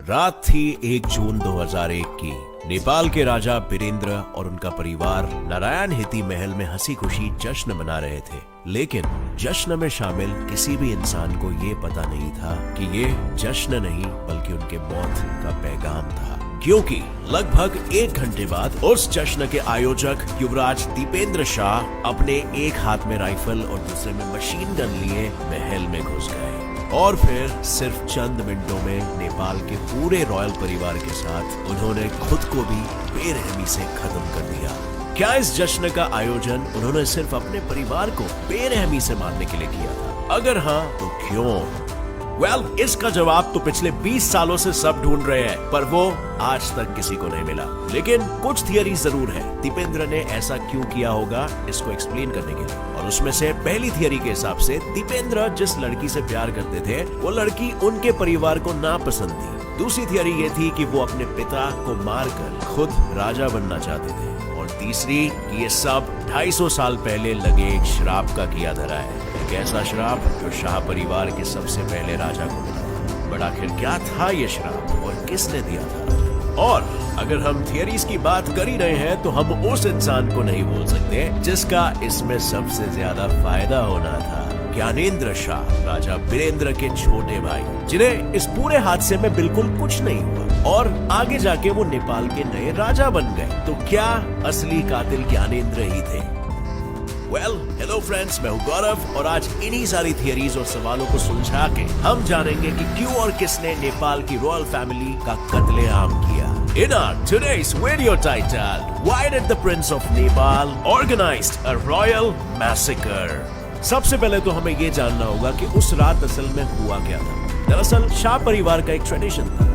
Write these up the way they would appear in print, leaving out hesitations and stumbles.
रात थी 1 जून 2001 की। नेपाल के राजा वीरेंद्र और उनका परिवार नारायण हिती महल में हंसी खुशी जश्न मना रहे थे। लेकिन जश्न में शामिल किसी भी इंसान को ये पता नहीं था कि ये जश्न नहीं बल्कि उनके मौत का पैगाम था, क्योंकि लगभग 1 घंटे बाद उस जश्न के आयोजक युवराज दीपेंद्र शाह अपने एक हाथ में राइफल और दूसरे में मशीन गन लिए महल में घुस गए और फिर सिर्फ चंद मिनटों में नेपाल के पूरे रॉयल परिवार के साथ उन्होंने खुद को भी बेरहमी से खत्म कर दिया। क्या इस जश्न का आयोजन उन्होंने सिर्फ अपने परिवार को बेरहमी से मारने के लिए किया था? अगर हाँ तो क्यों? इसका जवाब तो पिछले 20 सालों से सब ढूंढ रहे हैं, पर वो आज तक किसी को नहीं मिला। लेकिन कुछ थियरी जरूर है दीपेंद्र ने ऐसा क्यों किया होगा इसको एक्सप्लेन करने के लिए। और उसमें से पहली थियरी के हिसाब से दीपेंद्र जिस लड़की से प्यार करते थे वो लड़की उनके परिवार को नापसंद थी। दूसरी थियरी ये थी कि वो अपने पिता को मारकर खुद राजा बनना चाहते थे। और तीसरी कि ये सब 250 साल पहले लगे एक श्राप का किया धरा है। एक ऐसा श्राप जो शाह परिवार के सबसे पहले राजा को मिला। बट आखिर क्या था ये श्राप और किसने दिया था? और अगर हम थियरीज की बात कर ही रहे हैं तो हम उस इंसान को नहीं भूल सकते जिसका इसमें सबसे ज्यादा फायदा होना था। ज्ञानेंद्र शाह, राजा वीरेंद्र के छोटे भाई, जिन्हें इस पूरे हादसे में बिल्कुल कुछ नहीं हुआ और आगे जाके वो नेपाल के नए राजा बन गए। तो क्या असली कातिल ज्ञानेंद्र ही थे? हेलो फ्रेंड्स, मैं हूं गौरव और आज इन्हीं सारी थियरीज और सवालों को सुलझा के हम जानेंगे कि क्यों और किसने नेपाल की रॉयल फैमिली का कत्लेआम किया। In our today's video title, why did the Prince of Nepal organized a royal massacre? सबसे पहले तो हमें ये जानना होगा कि उस रात असल में हुआ क्या था। दरअसल शाह परिवार का एक ट्रेडिशन था,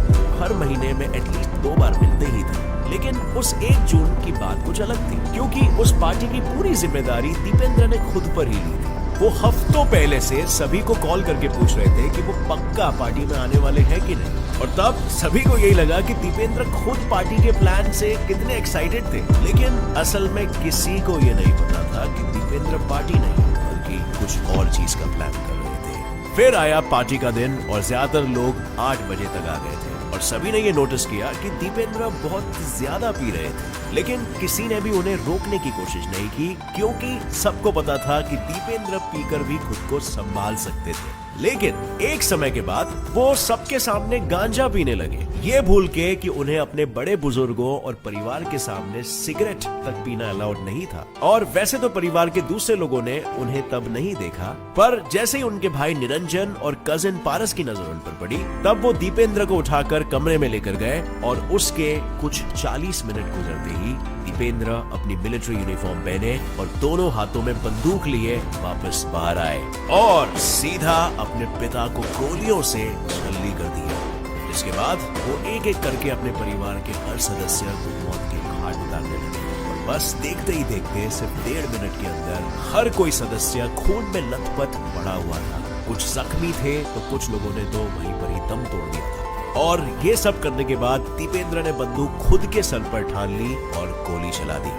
हर महीने में एटलीस्ट 2 बार मिलते ही थे। लेकिन उस 1 जून की बात कुछ अलग थी, क्योंकि उस पार्टी की पूरी जिम्मेदारी दीपेंद्र ने खुद पर ही ली थी। वो हफ्तों पहले से सभी को कॉल करके पूछ रहे थे कि वो पक्का पार्टी में आने वाले हैं कि नहीं। और तब सभी को यही लगा कि दीपेंद्र खुद पार्टी के प्लान से कितने एक्साइटेड थे। लेकिन असल में किसी को ये नहीं पता था कि दीपेंद्र पार्टी नहीं बल्कि कुछ और चीज का प्लान कर रहे थे। फिर आया पार्टी का दिन और ज्यादातर लोग 8 बजे तक आ गए थे और सभी ने ये नोटिस किया कि दीपेंद्र बहुत ज्यादा पी रहे थे। लेकिन किसी ने भी उन्हें रोकने की कोशिश नहीं की, क्योंकि सबको पता था कि दीपेंद्र पीकर भी खुद को संभाल सकते थे। लेकिन एक समय के बाद वो सबके सामने गांजा पीने लगे, ये भूल के कि उन्हें अपने बड़े बुजुर्गों और परिवार के सामने सिगरेट तक पीना अलाउड नहीं था। और वैसे तो परिवार के दूसरे लोगों ने उन्हें तब नहीं देखा, पर जैसे ही उनके भाई निरंजन और कजिन पारस की नजर उन पर पड़ी, तब वो दीपेंद्र को उठाकर कमरे में लेकर गए और उसके कुछ 40 मिनट गुजरते ही दीपेंद्र अपनी मिलिट्री यूनिफॉर्म पहने और दोनों हाथों में बंदूक लिए वापस बाहर आए और सीधा अपने पिता को गोलियों से छल्ली कर दिया। इसके बाद वो एक एक करके अपने परिवार के हर सदस्य को मौत के घाट उतारने लगे। और बस देखते ही देखते सिर्फ 1.5 मिनट के अंदर हर कोई सदस्य खून में लथपथ पड़ा हुआ था। कुछ जख्मी थे तो कुछ लोगों ने तो वहीं पर ही दम तोड़ दिया था। और ये सब करने के बाद दीपेंद्र ने बंदूक खुद के सर पर ठान ली और गोली चला दी।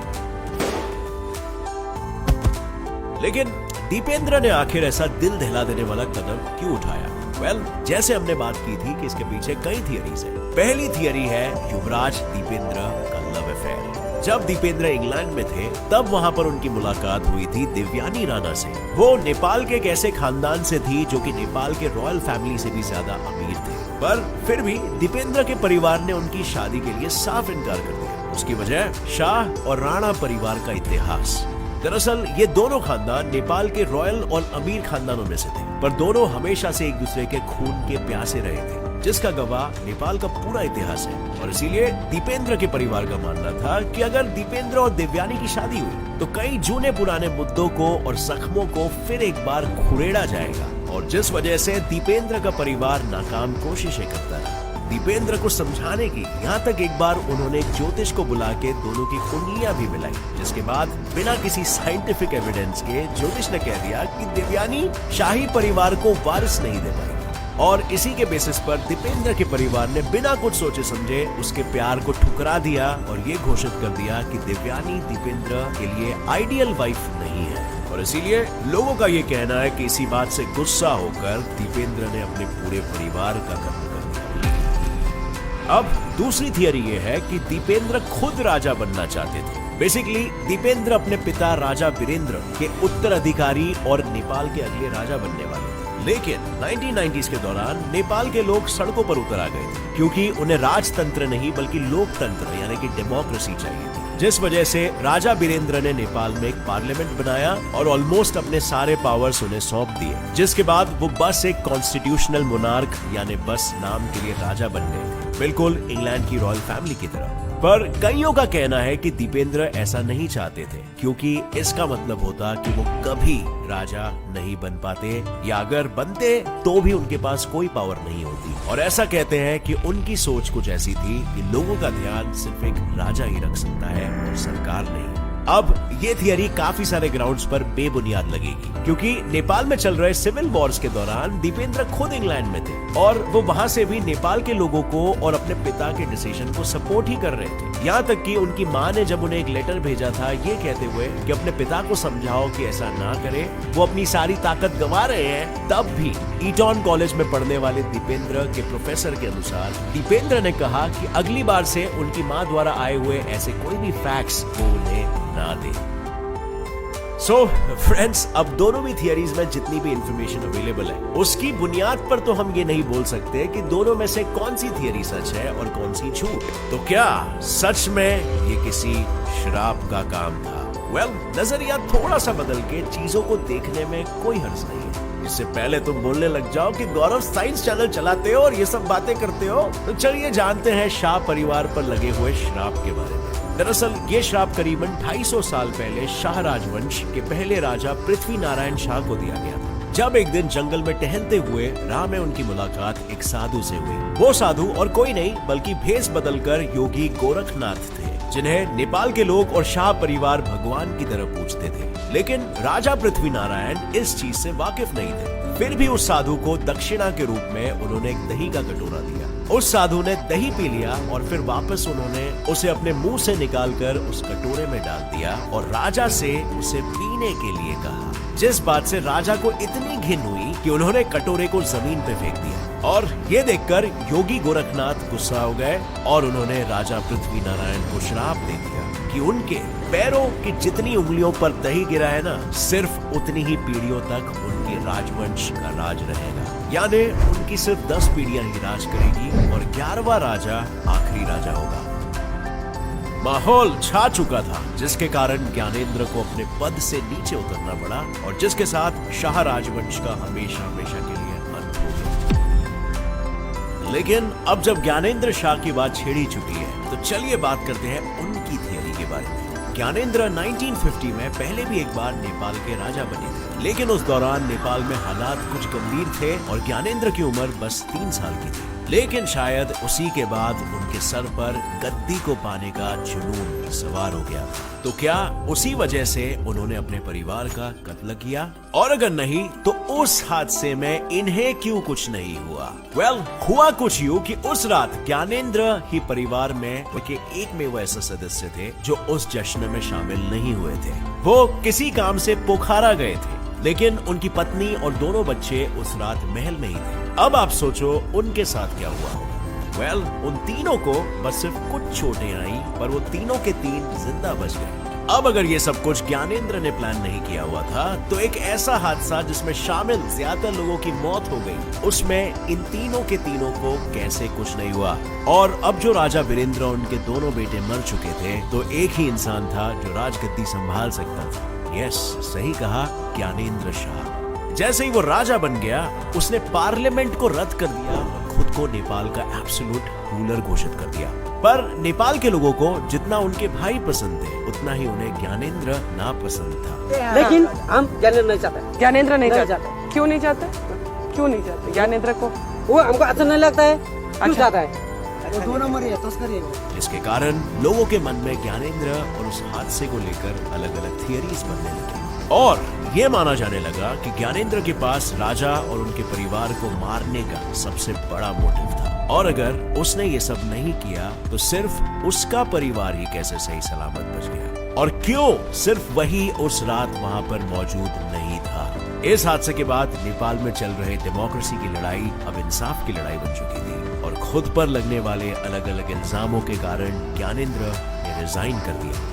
लेकिन दीपेंद्र ने आखिर ऐसा दिल दहला देने वाला कदम क्यों उठाया? जैसे हमने बात की थी कि इसके पीछे कई थियरीज हैं। पहली थियरी है युवराज दीपेंद्र का लव अफेयर। जब दीपेंद्र इंग्लैंड में थे तब वहां पर उनकी मुलाकात हुई थी देवयानी राणा से। वो नेपाल के एक ऐसे खानदान से थी जो कि नेपाल के रॉयल फैमिली से भी ज्यादा अमीर थे, पर फिर भी दीपेंद्र के परिवार ने उनकी शादी के लिए साफ इनकार कर दिया। उसकी वजह शाह और राणा परिवार का इतिहास। दरअसल ये दोनों खानदान नेपाल के रॉयल और अमीर खानदानों में से थे, पर दोनों हमेशा से एक दूसरे के खून के प्यासे रहे थे, जिसका गवाह नेपाल का पूरा इतिहास है। और इसीलिए दीपेंद्र के परिवार का मानना था कि अगर दीपेंद्र और देवयानी की शादी हुई तो कई जूने पुराने मुद्दों को और जख्मों को फिर एक बार खुरेड़ा जाएगा, और जिस वजह से दीपेंद्र का परिवार नाकाम कोशिशें करता है दीपेंद्र को समझाने की। यहाँ तक एक बार उन्होंने एक ज्योतिष को बुला के दोनों की कुंडलियां भी मिलाई, जिसके बाद बिना किसी साइंटिफिक एविडेंस के ज्योतिष ने कह दिया कि देवयानी शाही परिवार को वारिस नहीं दे पाएगी। और इसी के बेसिस पर दीपेंद्र के परिवार ने बिना कुछ सोचे समझे उसके प्यार को ठुकरा दिया और ये घोषित कर दिया कि देवयानी दीपेंद्र के लिए आइडियल वाइफ नहीं है। और इसीलिए लोगों का ये कहना है कि इसी बात से गुस्सा होकर दीपेंद्र ने अपने पूरे परिवार का कत्ल कर दिया। अब दूसरी थियरी ये है कि दीपेंद्र खुद राजा बनना चाहते थे। बेसिकली दीपेंद्र अपने पिता राजा वीरेंद्र के उत्तराधिकारी और नेपाल के अगले राजा बनने वाले थे। लेकिन 1990s के दौरान नेपाल के लोग सड़कों पर उतर आ गए थे, क्योंकि उन्हें राजतंत्र नहीं बल्कि लोकतंत्र यानी कि डेमोक्रेसी चाहिए थी। जिस वजह से राजा वीरेंद्र ने नेपाल में एक पार्लियामेंट बनाया और ऑलमोस्ट अपने सारे पावर्स उन्हें सौंप दिए, जिसके बाद वो बस एक कॉन्स्टिट्यूशनल मोनार्क यानी बस नाम के लिए राजा बन गए, बिल्कुल इंग्लैंड की रॉयल फैमिली की तरह। पर कईयों का कहना है कि दीपेंद्र ऐसा नहीं चाहते थे, क्योंकि इसका मतलब होता कि वो कभी राजा नहीं बन पाते, या अगर बनते तो भी उनके पास कोई पावर नहीं होती। और ऐसा कहते हैं कि उनकी सोच कुछ ऐसी थी कि लोगों का ध्यान सिर्फ एक राजा ही रख सकता है और सरकार नहीं। अब ये थियरी काफी सारे ग्राउंड्स पर बेबुनियाद लगेगी, क्योंकि नेपाल में चल रहे सिविल वॉर्स के दौरान दीपेंद्र खुद इंग्लैंड में थे और वो वहां से भी नेपाल के लोगों को और अपने पिता के डिसीजन को सपोर्ट ही कर रहे थे। यहाँ तक कि उनकी माँ ने जब उन्हें एक लेटर भेजा था ये कहते हुए कि अपने पिता को समझाओ कि ऐसा ना करे, वो अपनी सारी ताकत गंवा रहे हैं, तब भी ईटॉन कॉलेज में पढ़ने वाले दीपेंद्र के प्रोफेसर के अनुसार दीपेंद्र ने कहा कि अगली बार से उनकी माँ द्वारा आए हुए ऐसे कोई भी फैक्ट्स वो उन्हें ना दे। सो फ्रेंड्स, अब दोनों भी थियरीज में जितनी भी इंफॉर्मेशन अवेलेबल है उसकी बुनियाद पर तो हम ये नहीं बोल सकते कि दोनों में से कौन सी थियरी सच है और कौन सी झूठ। तो क्या सच में ये किसी श्राप का काम था? वेल, नजरिया थोड़ा सा बदल के चीजों को देखने में कोई हर्ज नहीं है। इससे पहले तुम बोलने लग जाओ कि गौरव साइंस चैनल चलाते हो और ये सब बातें करते हो, तो चलिए जानते हैं शाह परिवार पर लगे हुए श्राप के बारे में। दरअसल ये श्राप करीबन 250 साल पहले शाह राजवंश के पहले राजा पृथ्वी नारायण शाह को दिया गया था। जब एक दिन जंगल में टहलते हुए राह में उनकी मुलाकात एक साधु से हुई। वो साधु और कोई नहीं बल्कि भेष बदलकर योगी गोरखनाथ थे, जिन्हें नेपाल के लोग और शाह परिवार भगवान की तरह पूजते थे। लेकिन राजा पृथ्वी नारायण इस चीज से वाकिफ नहीं थे। फिर भी उस साधु को दक्षिणा के रूप में उन्होंने एक दही का कटोरा दिया। उस साधु ने दही पी लिया और फिर वापस उन्होंने उसे अपने मुंह से निकालकर उस कटोरे में डाल दिया और राजा से उसे पीने के लिए कहा, जिस बात से राजा को इतनी घिन हुई कि उन्होंने कटोरे को जमीन पे फेंक दिया। और ये देखकर योगी गोरखनाथ गुस्सा हो गए और उन्होंने राजा पृथ्वी नारायण को श्राप दे दिया कि उनके पैरों की जितनी उंगलियों पर दही गिरा है ना, सिर्फ उतनी ही पीढ़ियों तक उनके राजवंश का राज रहेगा। यानी उनकी सिर्फ 10 पीढ़ियां ही राज करेगी और 11वां राजा आखिरी राजा होगा। माहौल छा चुका था, जिसके कारण ज्ञानेंद्र को अपने पद से नीचे उतरना पड़ा और जिसके साथ शाह राजवंश का हमेशा हमेशा के लिए अंत हो गया। लेकिन अब जब ज्ञानेंद्र शाह की बात छेड़ी चुकी है, तो चलिए बात करते हैं उनकी थियरी के बारे में। ज्ञानेंद्र 1950 में पहले भी एक बार नेपाल के राजा बने थे, लेकिन उस दौरान नेपाल में हालात कुछ गंभीर थे और ज्ञानेंद्र की उम्र बस 3 साल की थी। लेकिन शायद उसी के बाद उनके सर पर गद्दी को पाने का जुनून सवार हो गया। तो क्या उसी वजह से उन्होंने अपने परिवार का कत्ल किया? और अगर नहीं तो उस हादसे में इन्हें क्यों कुछ नहीं हुआ? वेल, हुआ कुछ यूं कि उस रात ज्ञानेंद्र ही परिवार में के एक में वो ऐसे सदस्य थे जो उस जश्न में शामिल नहीं हुए थे। वो किसी काम से पोखरा गए थे, लेकिन उनकी पत्नी और दोनों बच्चे उस रात महल में ही थे। अब आप सोचो उनके साथ क्या हुआ होगा। वेल, उन तीनों को बस सिर्फ कुछ चोटें आई, पर वो तीनों के तीन जिंदा बच गए। अब अगर ये सब कुछ ज्ञानेंद्र ने प्लान नहीं किया हुआ था, तो एक ऐसा हादसा जिसमें शामिल ज्यादातर लोगों की मौत हो गई, उसमें इन तीनों के तीनों को कैसे कुछ नहीं हुआ? और अब जो राजा वीरेंद्र और उनके दोनों बेटे मर चुके थे, तो एक ही इंसान था जो राजगद्दी संभाल सकता था। यस, सही कहा, ज्ञानेंद्र शाह। जैसे ही वो राजा बन गया, उसने पार्लियामेंट को रद्द कर दिया और खुद को नेपाल का एब्सोल्यूट रूलर घोषित कर दिया। पर नेपाल के लोगों को जितना उनके भाई पसंद थे, उतना ही उन्हें ज्ञानेंद्र नापसंद था। लेकिन हम ज्ञानेंद्र नहीं चाहते। ज्ञानेंद्र नहीं चाहते? क्यों नहीं चाहते? क्यों नहीं चाहते ज्ञानेंद्र को? वो हमको अच्छा नहीं लगता है। क्यों चाहता है? दो नंबर है, तस्करी है। जिसके कारण लोगों के मन में ज्ञानेंद्र और उस हादसे को लेकर अलग अलग थियरीज बनने लगी और ये माना जाने लगा कि ज्ञानेंद्र के पास राजा और उनके परिवार को मारने का सबसे बड़ा मोटिव था, और अगर उसने ये सब नहीं किया तो सिर्फ उसका परिवार ही कैसे सही सलामत बच गया, और क्यों सिर्फ वही उस रात वहां पर मौजूद नहीं था। इस हादसे के बाद नेपाल में चल रहे डेमोक्रेसी की लड़ाई अब इंसाफ की लड़ाई बन चुकी थी और खुद पर लगने वाले अलग अलग इल्जामों के कारण ज्ञानेंद्र ने रिजाइन कर दिया।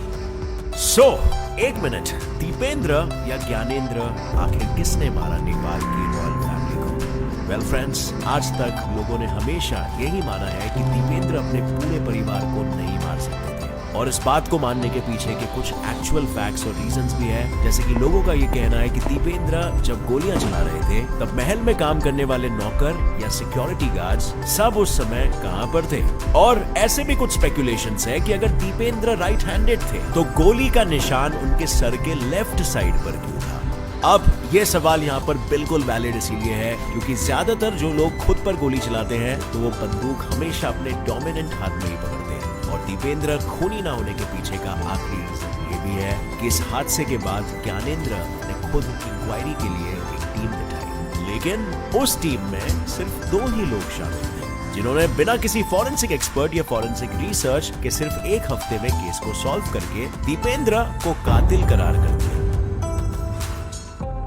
एक मिनट, दीपेंद्र या ज्ञानेंद्र, आखिर किसने मारा नेपाल की रॉयल फैमिली को? वेल फ्रेंड्स, आज तक लोगों ने हमेशा यही माना है कि दीपेंद्र अपने पूरे परिवार को नहीं मार सकते थे, और इस बात को मानने के पीछे के कुछ एक्चुअल फैक्ट्स और रीजंस भी है। जैसे कि लोगों का ये कहना है कि दीपेंद्र जब गोलियां चला रहे थे तब महल में काम करने वाले नौकर या सिक्योरिटी गार्ड्स सब उस समय कहां पर थे। और ऐसे भी कुछ स्पेकुलेशंस है कि अगर दीपेंद्र राइट हैंडेड थे तो गोली का निशान उनके सर के लेफ्ट साइड पर क्यों था? अब ये सवाल यहाँ पर बिल्कुल वैलिड इसीलिए है क्योंकि ज्यादातर जो लोग खुद पर गोली चलाते हैं तो वो बंदूक हमेशा अपने डोमिनेंट हाथ में ही पकड़ते हैं, और दीपेंद्र खूनी ना होने के पीछे का आखिरी रीजन ये भी है कि इस हादसे के बाद ज्ञानेंद्र ने खुद इंक्वायरी के लिए एक टीम बिठाई, लेकिन उस टीम में सिर्फ 2 ही लोग शामिल थे जिन्होंने बिना किसी फॉरेंसिक एक्सपर्ट या फॉरेंसिक रिसर्च के सिर्फ 1 हफ्ते में केस को सॉल्व करके दीपेंद्र को कातिल करार कर दिया।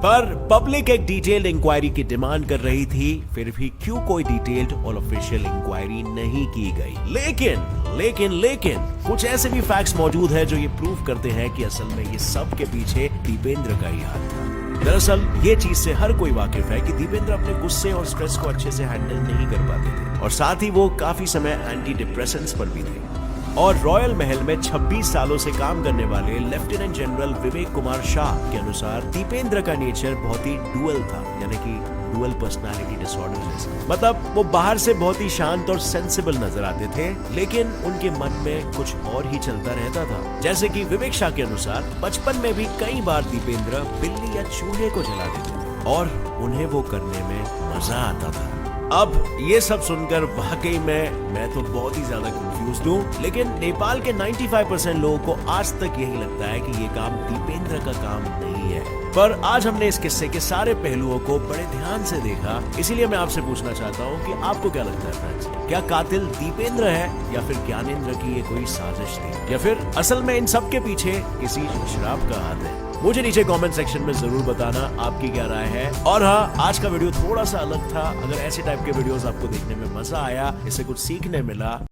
पर पब्लिक एक डिटेल्ड इंक्वायरी की डिमांड कर रही थी, फिर भी क्यों कोई डिटेल्ड और ऑफिशियल इंक्वायरी नहीं की गई? लेकिन कुछ ऐसे भी फैक्ट्स मौजूद है जो ये प्रूव करते हैं कि असल में ये सब के पीछे दीपेंद्र का ही हाथ था। दरअसल ये चीज से हर कोई वाकिफ है कि दीपेंद्र अपने गुस्से और स्ट्रेस को अच्छे से हैंडल नहीं कर पाते थे, और साथ ही वो काफी समय एंटी डिप्रेसेंट्स पर भी थे। और रॉयल महल में 26 सालों से काम करने वाले लेफ्टिनेंट जनरल विवेक कुमार शाह के अनुसार दीपेंद्र का नेचर बहुत ही डुअल था, यानी कि डुअल पर्सनालिटी डिसऑर्डर जैसा। मतलब वो बाहर से बहुत ही शांत और सेंसिबल नजर आते थे, लेकिन उनके मन में कुछ और ही चलता रहता था। जैसे कि विवेक शाह के अनुसार बचपन में भी कई बार दीपेंद्र बिल्ली या चूहे को जला देते थे और उन्हें वो करने में मजा आता था। अब ये सब सुनकर वाकई में मैं तो बहुत ही ज्यादा कंफ्यूज्ड हूँ, लेकिन नेपाल के 95% लोगों को आज तक यही लगता है कि ये काम दीपेंद्र का काम नहीं है। पर आज हमने इस किस्से के सारे पहलुओं को बड़े ध्यान से देखा, इसीलिए मैं आपसे पूछना चाहता हूँ कि आपको क्या लगता है फ्रेंड्स, क्या कातिल दीपेंद्र है या फिर ज्ञानेंद्र की ये कोई साजिश थी, या फिर असल में इन सब के पीछे किसी शराब का हाथ है? मुझे नीचे कमेंट सेक्शन में जरूर बताना आपकी क्या राय है। और हाँ, आज का वीडियो थोड़ा सा अलग था। अगर ऐसे टाइप के वीडियोस आपको देखने में मजा आया, इससे कुछ सीखने मिला,